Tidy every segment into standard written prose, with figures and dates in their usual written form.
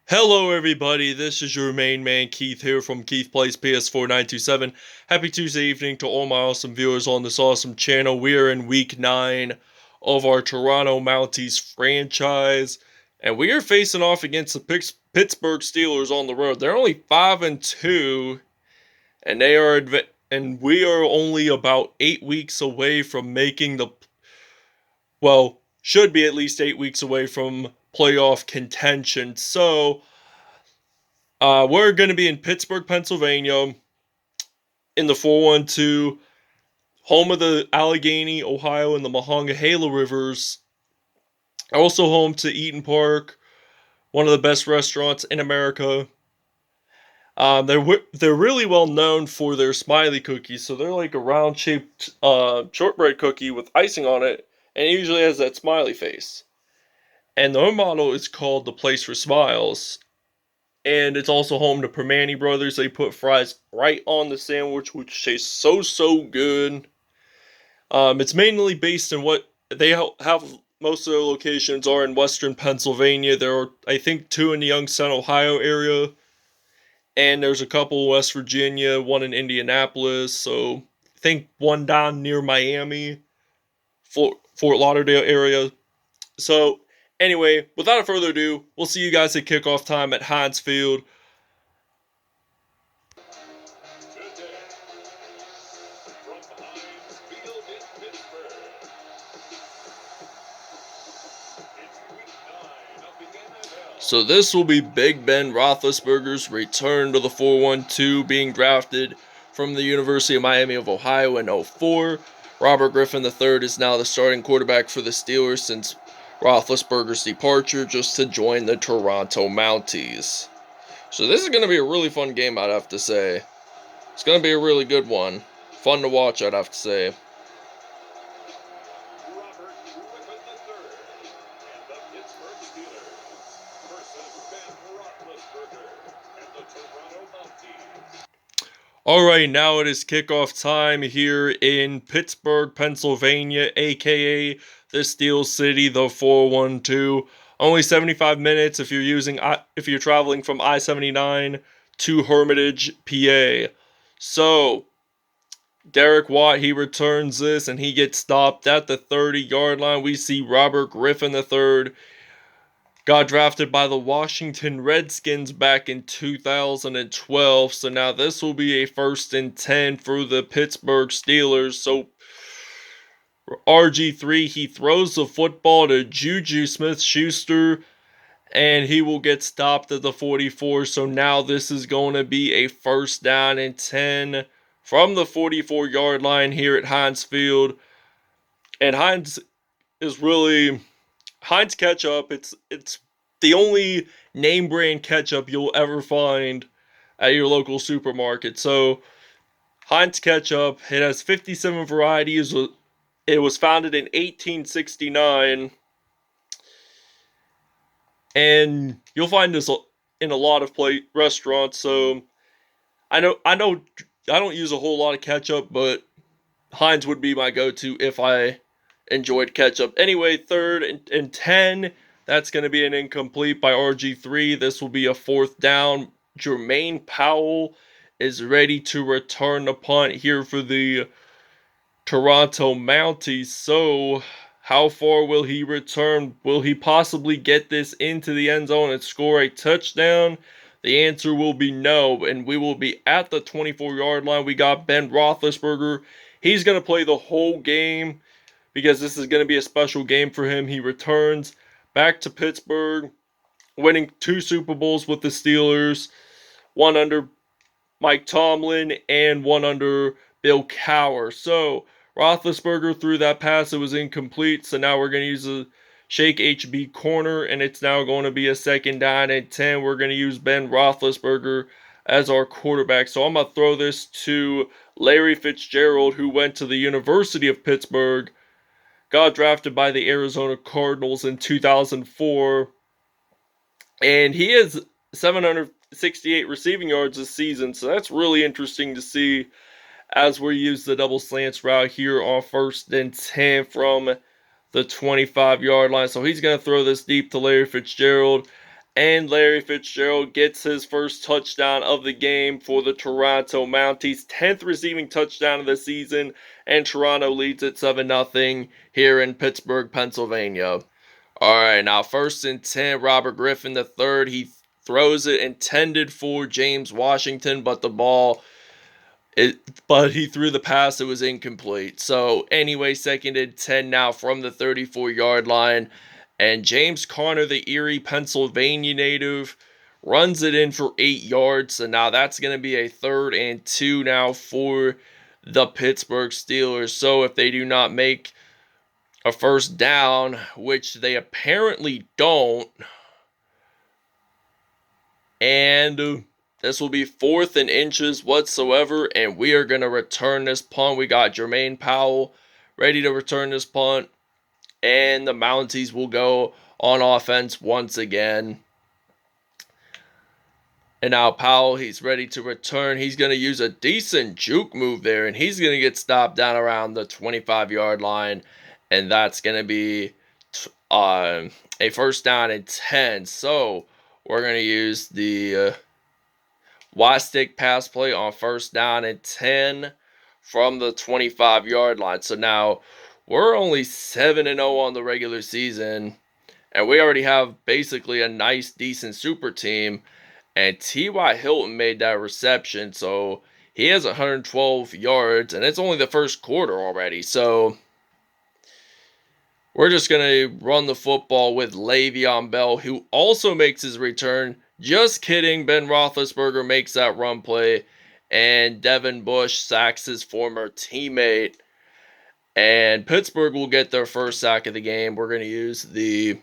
Hello everybody, this is your main man Keith here from Keith Plays PS4 927. Happy Tuesday evening to all my awesome viewers on this awesome channel. We are in week 9 of our Toronto Mounties franchise, and we are facing off against the Pittsburgh Steelers on the road. They're only 5-2, and we are only about 8 weeks away from making should be at least 8 weeks away from playoff contention. So, we're going to be in Pittsburgh, Pennsylvania, in the 412, home of the Allegheny, Ohio, and the Mongeleha Rivers. Also home to Eaton Park, one of the best restaurants in America. They're really well known for their smiley cookies. So they're like a round shaped shortbread cookie with icing on it, and it usually has that smiley face. And their motto is called "The Place for Smiles." And it's also home to Primanti Bros. They put fries right on the sandwich, which tastes so good. It's mainly based in what they have. Most of their locations are in Western Pennsylvania. There are, I think, 2 in the Youngstown, Ohio area, and there's a couple in West Virginia, one in Indianapolis. So I think one down near Miami, Fort Lauderdale area. So anyway, without further ado, we'll see you guys at kickoff time at Heinz Field. So this will be Big Ben Roethlisberger's return to the 4-1-2, being drafted from the University of Miami of Ohio in 2004. Robert Griffin III is now the starting quarterback for the Steelers since Roethlisberger's departure, just to join the Toronto Mounties. So this is going to be a really fun game, I'd have to say. It's going to be a really good one. Fun to watch, I'd have to say. Alright, now it is kickoff time here in Pittsburgh, Pennsylvania, aka the Steel City, the 412. Only 75 minutes if you're traveling from I-79 to Hermitage, PA. So, Derek Watt, he returns this and he gets stopped at the 30-yard line. We see Robert Griffin III got drafted by the Washington Redskins back in 2012. So now this will be a 1st and 10 for the Pittsburgh Steelers. So RG3, he throws the football to Juju Smith-Schuster, and he will get stopped at the 44. So now this is going to be a 1st down and 10 from the 44-yard line here at Heinz Field. And Heinz Ketchup. It's the only name brand ketchup you'll ever find at your local supermarket. So Heinz Ketchup, it has 57 varieties. It was founded in 1869, and you'll find this in a lot of restaurants. So I don't use a whole lot of ketchup, but Heinz would be my go-to if I enjoyed ketchup. Anyway, 3rd and 10. That's going to be an incomplete by RG3. This will be a 4th down. Jermaine Powell is ready to return the punt here for the Toronto Mounties. So, how far will he return? Will he possibly get this into the end zone and score a touchdown? The answer will be no, and we will be at the 24-yard line. We got Ben Roethlisberger. He's going to play the whole game because this is going to be a special game for him. He returns back to Pittsburgh, winning 2 Super Bowls with the Steelers, one under Mike Tomlin and one under Bill Cowher. So, Roethlisberger threw that pass. It was incomplete, so now we're going to use a shake HB corner, and it's now going to be a 2nd down and 10. We're going to use Ben Roethlisberger as our quarterback. So I'm going to throw this to Larry Fitzgerald, who went to the University of Pittsburgh, got drafted by the Arizona Cardinals in 2004, and he has 768 receiving yards this season, so that's really interesting to see as we use the double slants route here on 1st and 10 from the 25-yard line. So he's going to throw this deep to Larry Fitzgerald And Larry Fitzgerald gets his first touchdown of the game for the Toronto Mounties, 10th receiving touchdown of the season, and Toronto leads it 7-0 here in Pittsburgh, Pennsylvania. Alright, now 1st and 10, Robert Griffin III, he throws it intended for James Washington, but he threw the pass, it was incomplete. So anyway, 2nd and 10 now from the 34-yard line. And James Conner, the Erie, Pennsylvania native, runs it in for 8 yards. So now that's going to be a 3rd and 2 now for the Pittsburgh Steelers. So if they do not make a first down, which they apparently don't, and this will be 4th and inches whatsoever, and we are going to return this punt. We got Jermaine Powell ready to return this punt, and the Mounties will go on offense once again. And now Powell, he's ready to return. He's going to use a decent juke move there, and he's going to get stopped down around the 25-yard line, and that's going to be a 1st down and 10. So we're going to use the Y-stick pass play on 1st down and 10 from the 25-yard line. So now we're only 7-0 on the regular season, and we already have basically a nice, decent super team. And T.Y. Hilton made that reception, so he has 112 yards, and it's only the 1st quarter already. So we're just going to run the football with Le'Veon Bell, who also makes his return. Just kidding, Ben Roethlisberger makes that run play, and Devin Bush sacks his former teammate. And Pittsburgh will get their first sack of the game. We're going to use the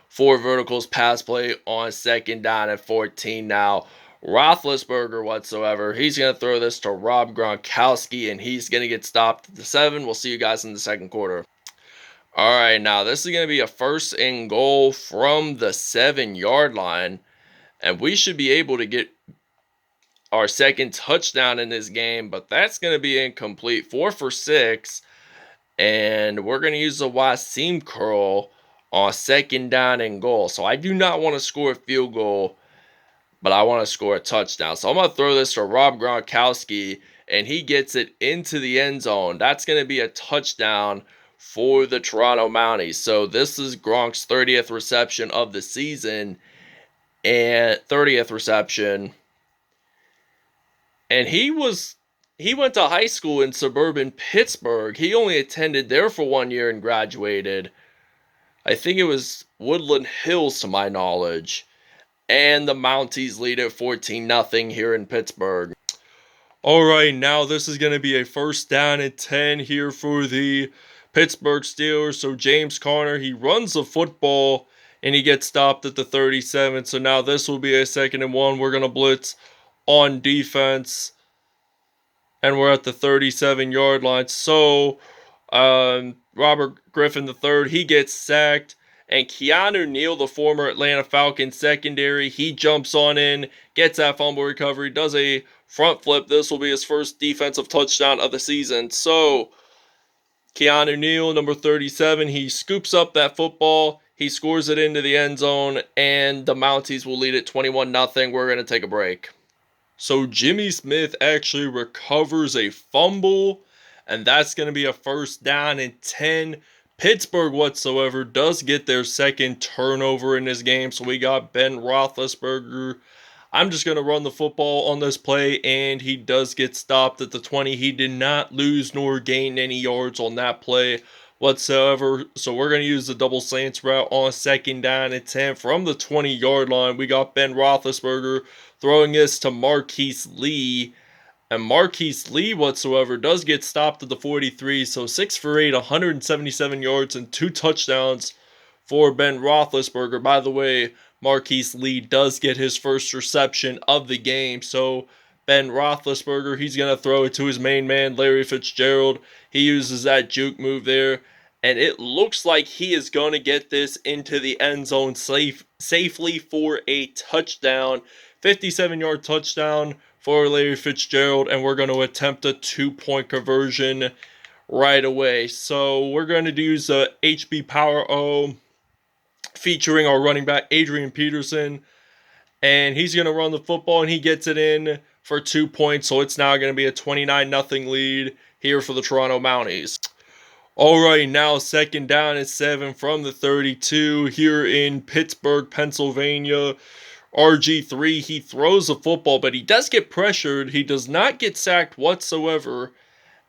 4 verticals pass play on 2nd down and 14 now. Roethlisberger whatsoever. He's going to throw this to Rob Gronkowski, and he's going to get stopped at the 7. We'll see you guys in the 2nd quarter. Alright, now this is going to be a 1st and goal from the 7-yard line. And we should be able to get our 2nd touchdown in this game, but that's going to be incomplete. 4 for 6. And we're going to use the Y seam curl on 2nd down and goal. So I do not want to score a field goal, but I want to score a touchdown. So I'm going to throw this to Rob Gronkowski, and he gets it into the end zone. That's going to be a touchdown for the Toronto Mounties. So this is Gronk's 30th reception of the season, and 30th reception. And he went to high school in suburban Pittsburgh. He only attended there for 1 year and graduated. I think it was Woodland Hills to my knowledge. And the Mounties lead at 14-0 here in Pittsburgh. Alright, now this is going to be a 1st down and 10 here for the Pittsburgh Steelers. So James Conner, he runs the football and he gets stopped at the 37. So now this will be a 2nd and 1. We're going to blitz on defense. And we're at the 37-yard line. So Robert Griffin III, he gets sacked. And Keanu Neal, the former Atlanta Falcons secondary, he jumps on in, gets that fumble recovery, does a front flip. This will be his first defensive touchdown of the season. So Keanu Neal, number 37, he scoops up that football. He scores it into the end zone, and the Mounties will lead it 21-0. We're going to take a break. So Jimmy Smith actually recovers a fumble, and that's going to be a 1st down and 10. Pittsburgh whatsoever does get their 2nd turnover in this game, so we got Ben Roethlisberger. I'm just going to run the football on this play, and he does get stopped at the 20. He did not lose nor gain any yards on that play whatsoever. So we're going to use the double slants route on 2nd down and 10 from the 20-yard line. We got Ben Roethlisberger throwing this to Marquise Lee. And Marquise Lee whatsoever does get stopped at the 43. So 6 for 8, 177 yards and 2 touchdowns for Ben Roethlisberger. By the way, Marquise Lee does get his first reception of the game. So Ben Roethlisberger, he's going to throw it to his main man, Larry Fitzgerald. He uses that juke move there. And it looks like he is going to get this into the end zone safely for a touchdown. 57-yard touchdown for Larry Fitzgerald. And we're going to attempt a 2-point conversion right away. So we're going to use the HB Power O. featuring our running back Adrian Peterson. And he's going to run the football, and he gets it in for 2 points. So it's now going to be a 29-0 lead here for the Toronto Mounties. All right, now second down and 7 from the 32 here in Pittsburgh, Pennsylvania. RG3, he throws the football, but he does get pressured. He does not get sacked whatsoever.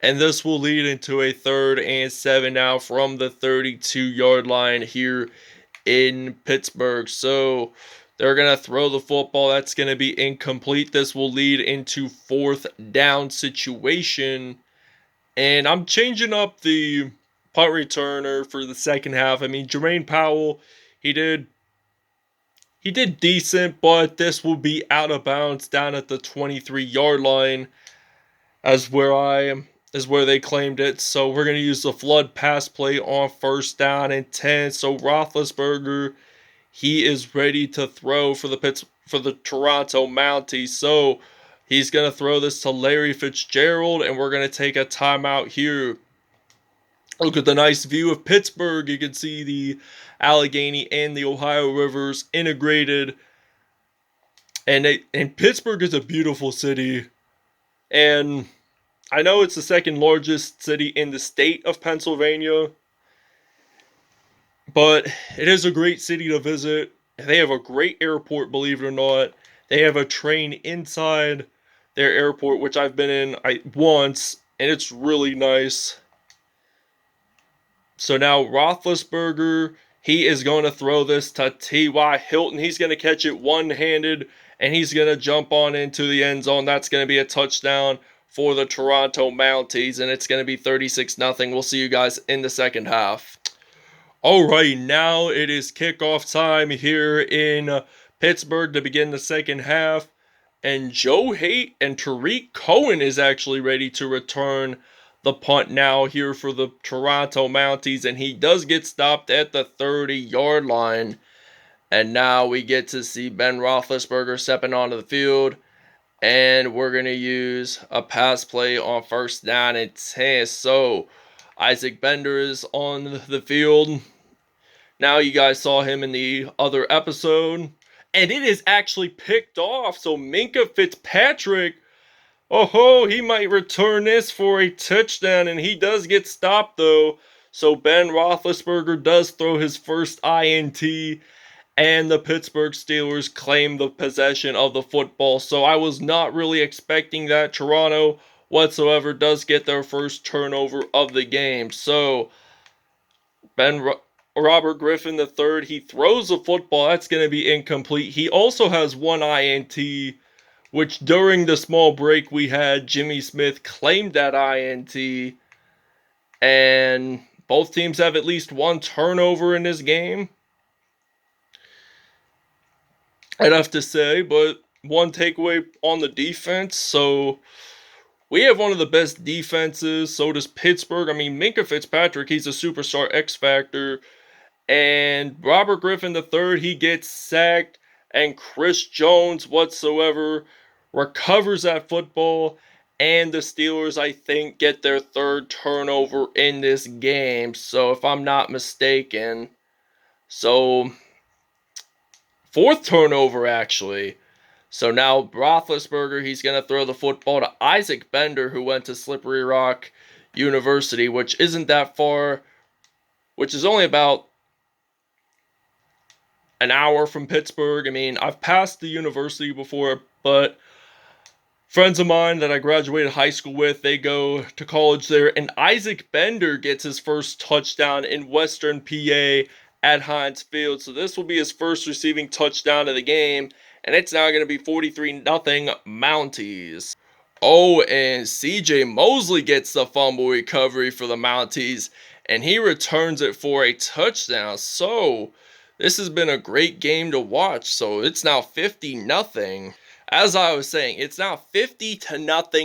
And this will lead into a 3rd and 7 now from the 32-yard line here in Pittsburgh. So they're going to throw the football. That's going to be incomplete. This will lead into 4th down situation. And I'm changing up the punt returner for the second half. I mean, Jermaine Powell, he did decent, but this will be out of bounds down at the 23-yard line as where they claimed it. So we're going to use the flood pass play on 1st down and 10. So Roethlisberger, he is ready to throw for the Toronto Mounties. So he's going to throw this to Larry Fitzgerald, and we're going to take a timeout here. Look at the nice view of Pittsburgh. You can see the Allegheny and the Ohio Rivers integrated. And Pittsburgh is a beautiful city. And I know it's the 2nd largest city in the state of Pennsylvania. But it is a great city to visit. They have a great airport, believe it or not. They have a train inside their airport, which I've been in once. And it's really nice. So now Roethlisberger, he is going to throw this to T.Y. Hilton. He's going to catch it one-handed, and he's going to jump on into the end zone. That's going to be a touchdown for the Toronto Mounties, and it's going to be 36-0. We'll see you guys in the second half. All right, now it is kickoff time here in Pittsburgh to begin the second half. And Joe Haight and Tariq Cohen is actually ready to return the punt now here for the Toronto Mounties, and he does get stopped at the 30-yard line. And now we get to see Ben Roethlisberger stepping onto the field, and we're going to use a pass play on 1st down and 10. So Isaac Bender is on the field. Now you guys saw him in the other episode, and it is actually picked off. So Minkah Fitzpatrick, he might return this for a touchdown, and he does get stopped, though. So Ben Roethlisberger does throw his first INT, and the Pittsburgh Steelers claim the possession of the football. So I was not really expecting that. Toronto whatsoever does get their first turnover of the game. So Robert Griffin III, he throws the football. That's going to be incomplete. He also has one INT, which during the small break we had, Jimmy Smith claimed that INT. And both teams have at least one turnover in this game, I'd have to say, but one takeaway on the defense. So we have one of the best defenses. So does Pittsburgh. I mean, Minkah Fitzpatrick, he's a superstar X Factor. And Robert Griffin III, he gets sacked. And Chris Jones whatsoever recovers that football. And the Steelers, I think, get their 3rd turnover in this game. So if I'm not mistaken. So 4th turnover, actually. So now Roethlisberger, he's going to throw the football to Isaac Bender, who went to Slippery Rock University, which isn't that far, which is only about an hour from Pittsburgh. I mean, I've passed the university before, but friends of mine that I graduated high school with, they go to college there, and Isaac Bender gets his first touchdown in Western PA at Heinz Field. So this will be his first receiving touchdown of the game, and it's now going to be 43-0 Mounties. Oh, and CJ Moseley gets the fumble recovery for the Mounties, and he returns it for a touchdown. So this has been a great game to watch. So it's now 50-0. As I was saying, it's now 50-0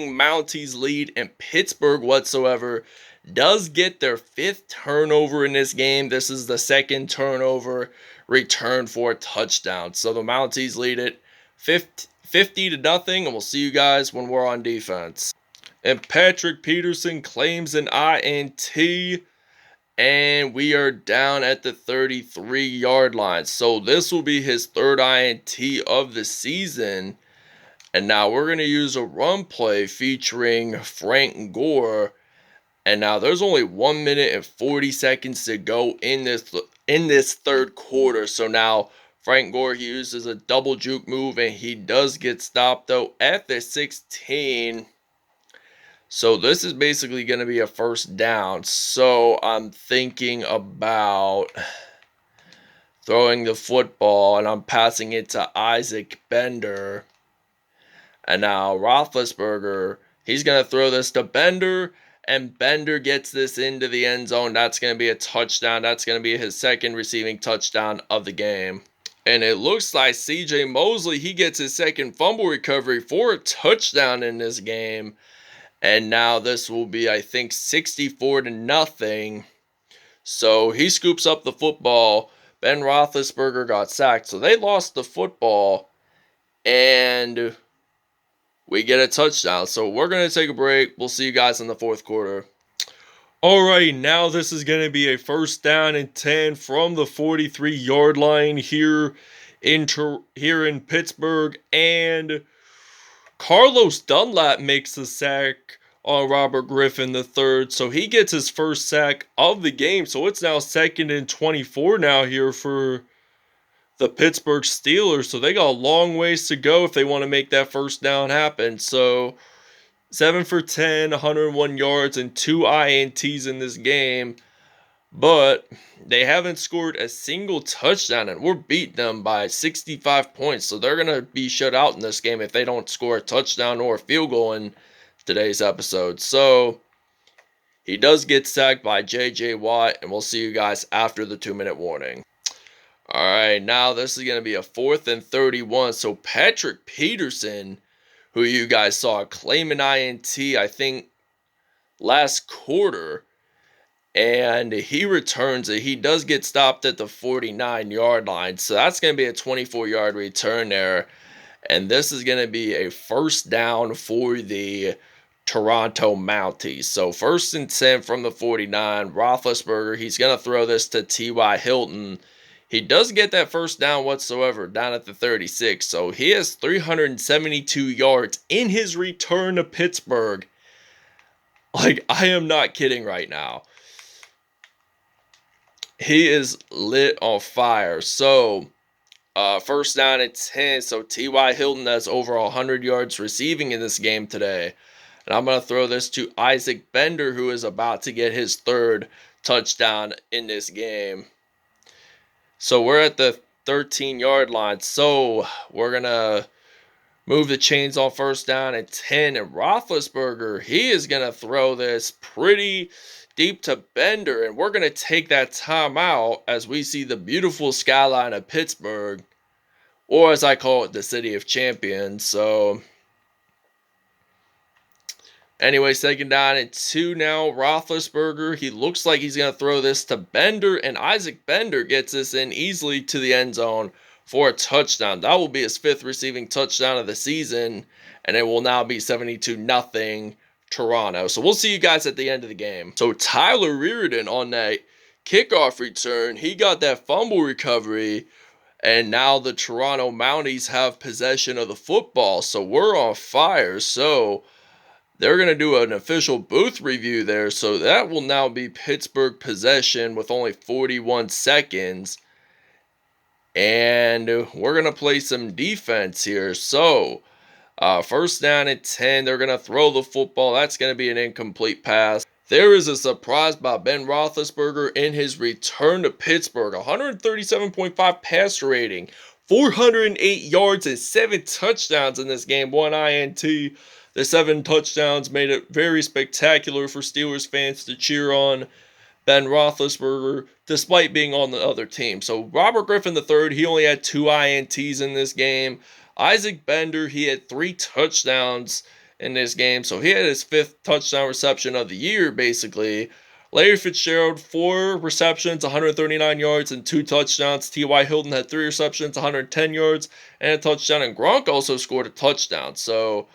Mounties lead, and Pittsburgh whatsoever does get their 5th turnover in this game. This is the 2nd turnover return for a touchdown. So the Mounties lead it 50-0, and we'll see you guys when we're on defense. And Patrick Peterson claims an INT, And we are down at the 33-yard line. So this will be his third INT of the season. And now we're going to use a run play featuring Frank Gore. And now there's only 1 minute and 40 seconds to go in this third quarter. So now Frank Gore, he uses a double juke move, and he does get stopped though at the 16. So this is basically going to be a first down. So I'm thinking about throwing the football, and I'm passing it to Isaac Bender. And now Roethlisberger, he's going to throw this to Bender, and Bender gets this into the end zone. That's going to be a touchdown. That's going to be his second receiving touchdown of the game. And it looks like CJ Moseley, he gets his second fumble recovery for a touchdown in this game. And now this will be, I think, 64-0. So he scoops up the football. Ben Roethlisberger got sacked. So they lost the football. And we get a touchdown. So we're going to take a break. We'll see you guys in the fourth quarter. Alright, now this is going to be a first down and 10 from the 43-yard line here in Pittsburgh. And Carlos Dunlap makes the sack on Robert Griffin III, so he gets his first sack of the game. So it's now 2nd and 24 now here for the Pittsburgh Steelers. So they got a long ways to go if they want to make that first down happen. So 7 for 10, 101 yards, and 2 INTs in this game. But they haven't scored a single touchdown, and we're beating them by 65 points. So they're going to be shut out in this game if they don't score a touchdown or a field goal in today's episode. So he does get sacked by J.J. Watt, and we'll see you guys after the 2-minute warning. Alright, now this is going to be a 4th and 31. So Patrick Peterson, who you guys saw claim an INT, I think, last quarter, and he returns it. He does get stopped at the 49-yard line. So that's going to be a 24-yard return there. And this is going to be a first down for the Toronto Mounties. So 1st and 10 from the 49. Roethlisberger, he's going to throw this to T.Y. Hilton. He does get that first down whatsoever down at the 36. So he has 372 yards in his return to Pittsburgh. Like, I am not kidding right now. He is lit on fire. So, first down and 10. So, T.Y. Hilton has over 100 yards receiving in this game today. And I'm going to throw this to Isaac Bender, who is about to get his third touchdown in this game. So, we're at the 13-yard line. So, we're going to move the chains on first down and 10. And Roethlisberger, he is going to throw this pretty deep to Bender, and we're going to take that timeout as we see the beautiful skyline of Pittsburgh, or as I call it, the City of Champions. So, anyway, 2nd down and 2 now. Roethlisberger, he looks like he's going to throw this to Bender, and Isaac Bender gets this in easily to the end zone for a touchdown. That will be his 5th receiving touchdown of the season, and it will now be 72-0 Toronto. So we'll see you guys at the end of the game. So Tyler Reardon on that kickoff return, he got that fumble recovery, and now the Toronto Mounties have possession of the football. So we're on fire. So they're going to do an official booth review there. So that will now be Pittsburgh possession with only 41 seconds. And we're going to play some defense here. So first down at 10, they're going to throw the football. That's going to be an incomplete pass. There is a surprise by Ben Roethlisberger in his return to Pittsburgh. 137.5 passer rating, 408 yards and 7 touchdowns in this game. 1 INT. The 7 touchdowns made it very spectacular for Steelers fans to cheer on Ben Roethlisberger, despite being on the other team. So Robert Griffin III, he only had 2 INTs in this game. Isaac Bender, he had 3 touchdowns in this game. So he had his 5th touchdown reception of the year, basically. Larry Fitzgerald, 4 receptions, 139 yards, and 2 touchdowns. T.Y. Hilton had 3 receptions, 110 yards, and a touchdown. And Gronk also scored a touchdown. So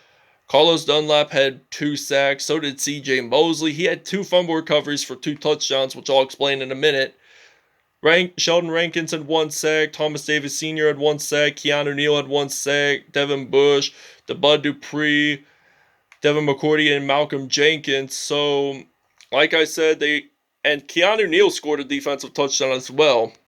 Carlos Dunlap had 2 sacks. So did C.J. Moseley. He had 2 fumble recoveries for 2 touchdowns, which I'll explain in a minute. Sheldon Rankins had 1 sack. Thomas Davis Sr. had 1 sack. Keanu Neal had 1 sack. Devin Bush, DeBud Dupree, Devin McCourty, and Malcolm Jenkins. So, like I said, and Keanu Neal scored a defensive touchdown as well.